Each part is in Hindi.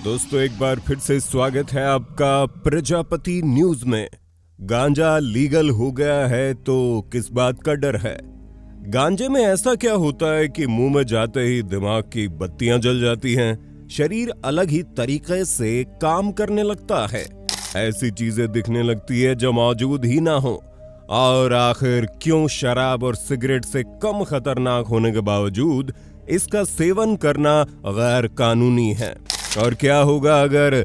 दोस्तों एक बार फिर से स्वागत है आपका प्रजापति न्यूज में। गांजा लीगल हो गया है तो किस बात का डर है? गांजे में ऐसा क्या होता है कि मुंह में जाते ही दिमाग की बत्तियां जल जाती हैं, शरीर अलग ही तरीके से काम करने लगता है, ऐसी चीजें दिखने लगती है जो मौजूद ही ना हो। और आखिर क्यों शराब और सिगरेट से कम खतरनाक होने के बावजूद इसका सेवन करना गैर कानूनी है? और क्या होगा अगर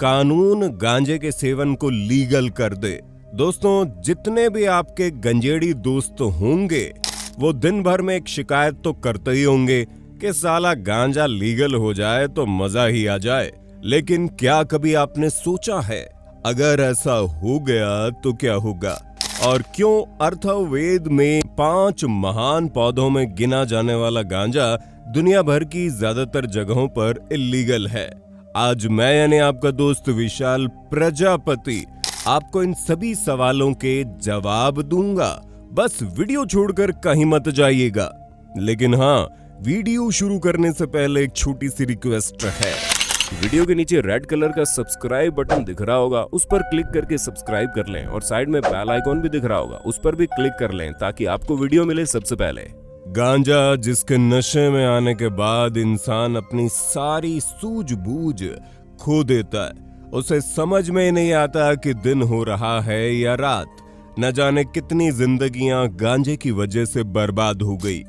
कानून गांजे के सेवन को लीगल कर दे? दोस्तों, जितने भी आपके गंजेड़ी दोस्त होंगे वो दिन भर में एक शिकायत तो करते ही होंगे कि साला गांजा लीगल हो जाए तो मजा ही आ जाए। लेकिन क्या कभी आपने सोचा है अगर ऐसा हो गया तो क्या होगा? और क्यों अर्थवेद में 5 महान पौधों में गिना जाने वाला गांजा दुनिया भर की ज्यादातर जगहों पर इल्लीगल है? आज मैं यानी आपका दोस्त विशाल प्रजापति आपको इन सभी सवालों के जवाब दूंगा। बस वीडियो छोड़कर कहीं मत जाइएगा। लेकिन हाँ, वीडियो शुरू करने से पहले एक छोटी सी रिक्वेस्ट है। वीडियो के नीचे रेड कलर का सब्सक्राइब बटन दिख रहा होगा, उस पर क्लिक करके सब्सक्राइब कर लें और साइड में बेल आइकॉन भी दिख रहा होगा, उस पर भी क्लिक कर लें ताकि आपको वीडियो मिले सबसे पहले। गांजा जिसके नशे में आने के बाद इंसान अपनी सारी सूझबूझ खो देता है। उसे समझ में नहीं आता कि दिन हो रहा है या रात। न जाने कितनी जिंदगियां गांजे की वजह से बर्बाद हो गई।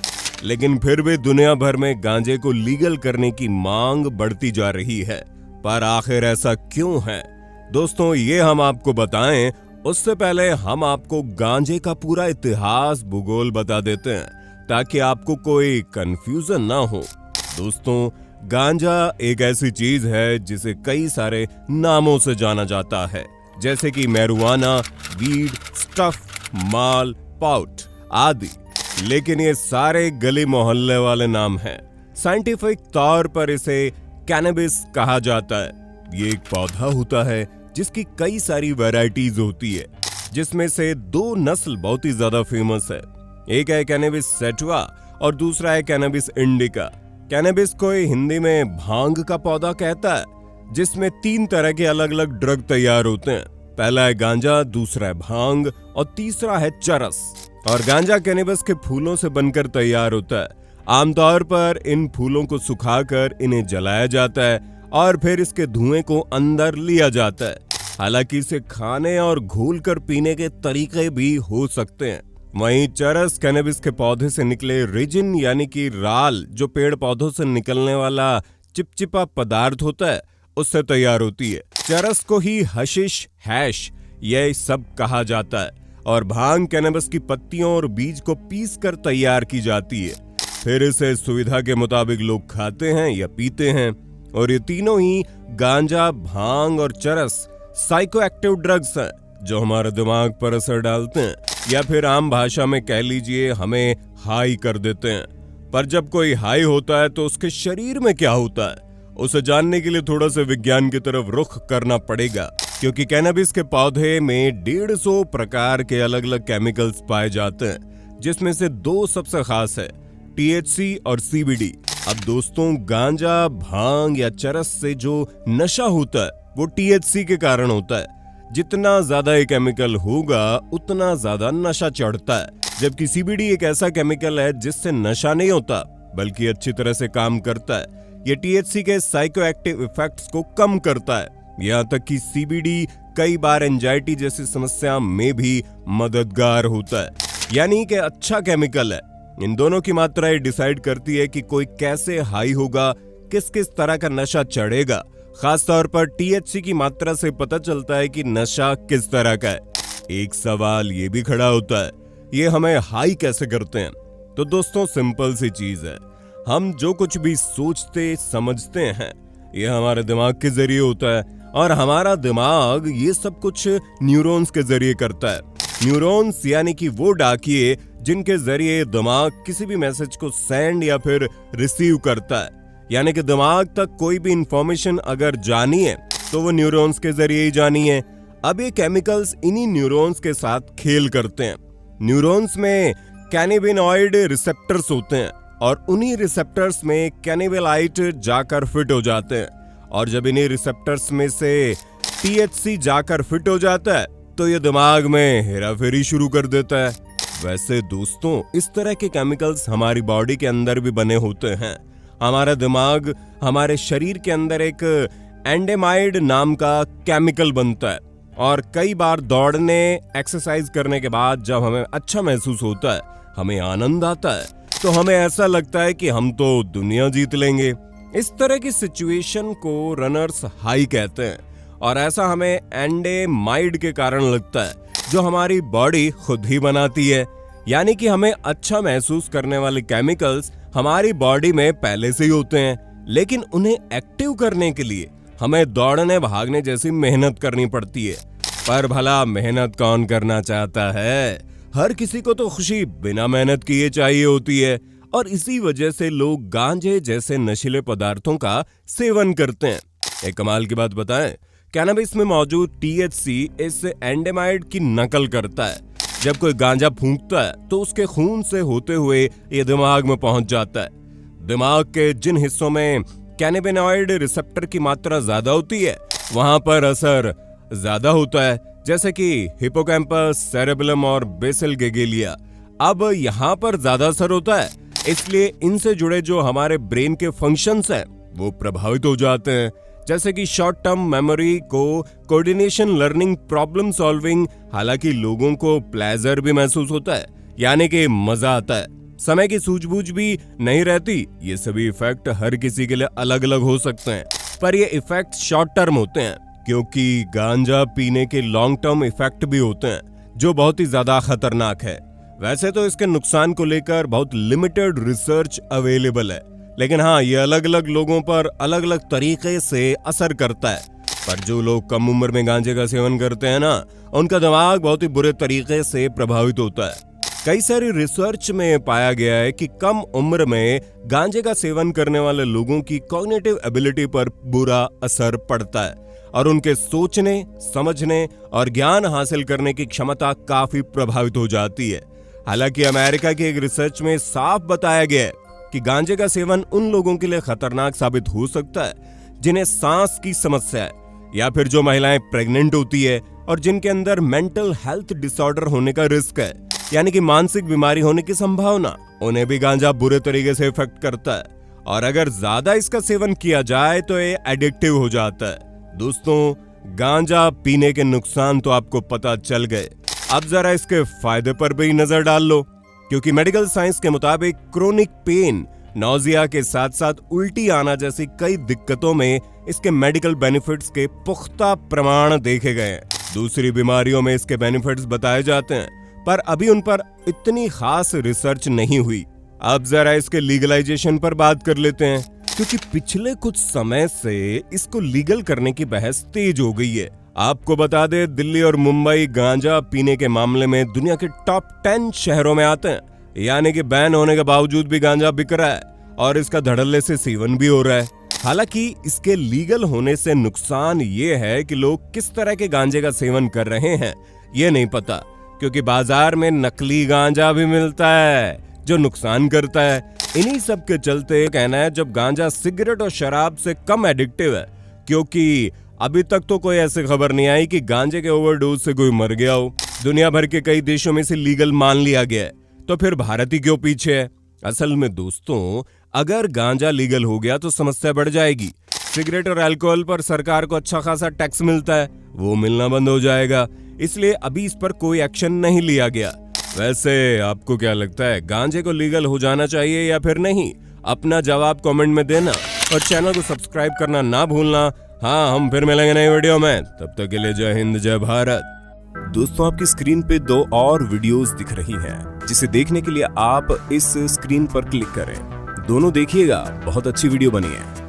लेकिन फिर भी दुनिया भर में गांजे को लीगल करने की मांग बढ़ती जा रही है। पर आखिर ऐसा क्यों है? दोस्तों, ये हम आपको बताएं उससे पहले हम आपको गांजे का पूरा इतिहास भूगोल बता देते हैं ताकि आपको कोई कंफ्यूजन ना हो। दोस्तों, गांजा एक ऐसी चीज है जिसे कई सारे नामों से जाना जाता है, जैसे कि मैरिजुआना, वीड, स्टफ, माल, पाउट आदि। लेकिन ये सारे गली मोहल्ले वाले नाम हैं। साइंटिफिक तौर पर इसे कैनबिस कहा जाता है। ये एक पौधा होता है जिसकी कई सारी वैरायटीज होती है, जिसमें से 2 नस्ल बहुत ही ज्यादा फेमस है। एक है कैनबिस सैटिवा और दूसरा है कैनबिस इंडिका। कैनबिस को हिंदी में भांग का पौधा कहता है, जिसमें 3 तरह के अलग अलग ड्रग तैयार होते हैं। पहला है गांजा, दूसरा है भांग और तीसरा है चरस। और गांजा कैनबिस के फूलों से बनकर तैयार होता है। आमतौर पर इन फूलों को सुखाकर इन्हें जलाया जाता है और फिर इसके धुएं को अंदर लिया जाता है। हालांकि इसे खाने और घोलकर पीने के तरीके भी हो सकते हैं। वहीं चरस कैनबिस के पौधे से निकले रेजिन यानी कि राल, जो पेड़ पौधों से निकलने वाला चिपचिपा पदार्थ होता है, उससे तैयार होती है। चरस को ही हशीश, हैश यह सब कहा जाता है। और भांग कैनबिस की पत्तियों और बीज को पीस कर तैयार की जाती है। फिर इसे सुविधा के मुताबिक लोग खाते हैं या पीते हैं। और ये तीनों ही गांजा, भांग और चरस साइकोएक्टिव ड्रग्स हैं जो हमारे दिमाग पर असर डालते हैं, या फिर आम भाषा में कह लीजिए हमें हाई कर देते हैं। पर जब कोई हाई होता है तो उसके शरीर में क्या होता है, उसे जानने के लिए थोड़ा सा विज्ञान की तरफ रुख करना पड़ेगा। क्योंकि कैनबिस के पौधे में 150 प्रकार के अलग अलग केमिकल्स पाए जाते हैं, जिसमें से 2 सबसे खास है, THC और CBD। अब दोस्तों, गांजा, भांग या चरस से जो नशा होता है वो THC के कारण होता है। जितना ज्यादा ये केमिकल होगा उतना ज्यादा नशा चढ़ता है। जबकि CBD एक ऐसा केमिकल है जिससे नशा नहीं होता बल्कि अच्छी तरह से काम करता है। ये THC के साइकोएक्टिव इफेक्ट्स को कम करता है। यहाँ तक कि CBD कई बार एंजाइटी जैसी समस्या में भी मददगार होता है। यानी कि अच्छा केमिकल है। इन दोनों की मात्रा ये डिसाइड करती है कि कोई कैसे हाई होगा, किस किस तरह का नशा चढ़ेगा। खासतौर पर THC की मात्रा से पता चलता है कि नशा किस तरह का है। एक सवाल ये भी खड़ा होता है, ये हमें हाई कैसे करते हैं? तो दोस्तों, सिंपल सी चीज है, हम जो कुछ भी सोचते समझते हैं ये हमारे दिमाग के जरिए होता है। और हमारा दिमाग ये सब कुछ न्यूरॉन्स के जरिए करता है। न्यूरॉन्स यानी कि वो डाकिये जिनके जरिए दिमाग किसी भी मैसेज को सेंड या फिर रिसीव करता है। यानी कि दिमाग तक कोई भी इंफॉर्मेशन अगर जानी है तो वो न्यूरॉन्स के जरिए ही जानी है। अब ये केमिकल्स इन्हीं न्यूरॉन्स के साथ खेल करते हैं। न्यूरॉन्स में कैनिबिनॉइड रिसेप्टर्स होते हैं और उन्हीं रिसेप्टर्स में कैनिबिलाइट जाकर फिट हो जाते हैं और जब इन्हीं रिसेप्टर्स में से THC जाकर फिट हो जाता है तो ये दिमाग में हेराफेरी शुरू कर देता है। वैसे दोस्तों, इस तरह के केमिकल्स हमारी बॉडी के अंदर भी बने होते हैं। हमारा दिमाग, हमारे शरीर के अंदर एक एंडेमाइड नाम का केमिकल बनता है और कई बार दौड़ने, एक्सरसाइज करने के बाद जब हमें अच्छा महसूस होता है, हमें आनंद आता है, तो हमें ऐसा लगता है कि हम तो दुनिया जीत लेंगे। इस तरह की सिचुएशन को रनर्स हाई कहते हैं और ऐसा हमें एंडेमाइड के कारण लगता है, जो हमारी बॉडी खुद ही बनाती है। यानी कि हमें अच्छा महसूस करने वाले केमिकल्स हमारी बॉडी में पहले से ही होते हैं, लेकिन उन्हें एक्टिव करने के लिए हमें दौड़ने भागने जैसी मेहनत करनी पड़ती है। पर भला मेहनत कौन करना चाहता है? हर किसी को तो खुशी बिना मेहनत किए चाहिए होती है और इसी वजह से लोग गांजे जैसे नशीले पदार्थों का सेवन करते हैं। एक कमाल की बात बताएं, कैनबिस में मौजूद THC इस एंडेमाइड की नकल करता है। जब कोई गांजा फूंकता है तो उसके खून से होते हुए ये दिमाग में पहुंच जाता है। दिमाग के जिन हिस्सों में कैनेबिनॉइड रिसेप्टर की मात्रा ज्यादा होती है, वहां पर असर ज्यादा होता है, जैसे कि हिपोकैम्पस, सेरेबेलम और बेसल गेंगलिया। अब यहाँ पर ज्यादा असर होता है, इसलिए इनसे जुड़े जो हमारे ब्रेन के फंक्शंस हैं वो प्रभावित हो जाते हैं, जैसे कि शॉर्ट टर्म मेमोरी को, कोऑर्डिनेशन, लर्निंग, प्रॉब्लम सॉल्विंग। हालांकि लोगों को प्लेजर भी महसूस होता है, यानी कि मजा आता है, समय की सूझबूझ भी नहीं रहती। ये सभी इफेक्ट हर किसी के लिए अलग अलग हो सकते हैं, पर ये इफेक्ट शॉर्ट टर्म होते हैं, क्योंकि गांजा पीने के लॉन्ग टर्म इफेक्ट भी होते हैं, जो बहुत ही ज्यादा खतरनाक है। वैसे तो इसके नुकसान को लेकर बहुत लिमिटेड रिसर्च अवेलेबल है, लेकिन हाँ, ये अलग अलग लोगों पर अलग अलग तरीके से असर करता है। पर जो लोग कम उम्र में गांजे का सेवन करते हैं ना, उनका दिमाग बहुत ही बुरे तरीके से प्रभावित होता है। कई सारी रिसर्च में पाया गया है कि कम उम्र में गांजे का सेवन करने वाले लोगों की कॉग्निटिव एबिलिटी पर बुरा असर पड़ता है और उनके सोचने, समझने और ज्ञान हासिल करने की क्षमता काफी प्रभावित हो जाती है। हालांकि अमेरिका की एक रिसर्च में साफ बताया गया है कि गांजे का सेवन उन लोगों के लिए खतरनाक साबित हो सकता है जिन्हें सांस की समस्या है, या फिर जो महिलाएं प्रेग्नेंट होती है और जिनके अंदर मेंटल हेल्थ डिसऑर्डर होने का रिस्क है, यानी कि मानसिक बीमारी होने की संभावना। उन्हें भी गांजा बुरे तरीके से इफेक्ट करता है और अगर ज्यादा इसका सेवन किया जाए तो ये एडिक्टिव हो जाता है। दोस्तों, गांजा पीने के नुकसान तो आपको पता चल गए, अब जरा इसके फायदे पर भी नजर डाल लो, क्योंकि मेडिकल साइंस के मुताबिक क्रोनिक पेन, नौजिया के साथ साथ उल्टी आना जैसी कई दिक्कतों में इसके मेडिकल बेनिफिट्स के पुख्ता प्रमाण देखे गए हैं। दूसरी बीमारियों में इसके बेनिफिट्स बताए जाते हैं, पर अभी उन पर इतनी खास रिसर्च नहीं हुई। अब जरा इसके लीगलाइजेशन पर बात कर लेते हैं, क्योंकि पिछले कुछ समय से इसको लीगल करने की बहस तेज हो गई है। आपको बता दे, दिल्ली और मुंबई गांजा पीने के मामले में दुनिया के टॉप 10 शहरों में आते हैं, यानी कि बैन होने के बावजूद भी गांजा बिक रहा है और इसका धड़ल्ले से सेवन भी हो रहा है। हालांकि इसके लीगल होने से नुकसान ये है कि लोग किस तरह के गांजे का सेवन कर रहे हैं ये नहीं पता, क्योंकि बाजार में नकली गांजा भी मिलता है जो नुकसान करता है। इन्हीं सब के चलते कहना है जब गांजा सिगरेट और शराब से कम एडिक्टिव है, क्योंकि अभी तक तो कोई ऐसी खबर नहीं आई कि गांजे के ओवरडोज से कोई मर गया हो। दुनिया भर के कई देशों में इसे लीगल मान लिया गया है, तो फिर भारत ही क्यों पीछे है? असल में दोस्तों, अगर गांजा लीगल हो गया तो समस्या बढ़ जाएगी। सिगरेट और अल्कोहल पर सरकार को अच्छा खासा टैक्स मिलता है, वो मिलना बंद हो जाएगा, इसलिए अभी इस पर कोई एक्शन नहीं लिया गया। वैसे आपको क्या लगता है, गांजे को लीगल हो जाना चाहिए या फिर नहीं? अपना जवाब कमेंट में देना और चैनल को सब्सक्राइब करना ना भूलना। हाँ, हम फिर मिलेंगे नई वीडियो में, तब तक के लिए जय हिंद, जय भारत। दोस्तों, आपकी स्क्रीन पे 2 और वीडियोस दिख रही हैं, जिसे देखने के लिए आप इस स्क्रीन पर क्लिक करें। दोनों देखिएगा, बहुत अच्छी वीडियो बनी है।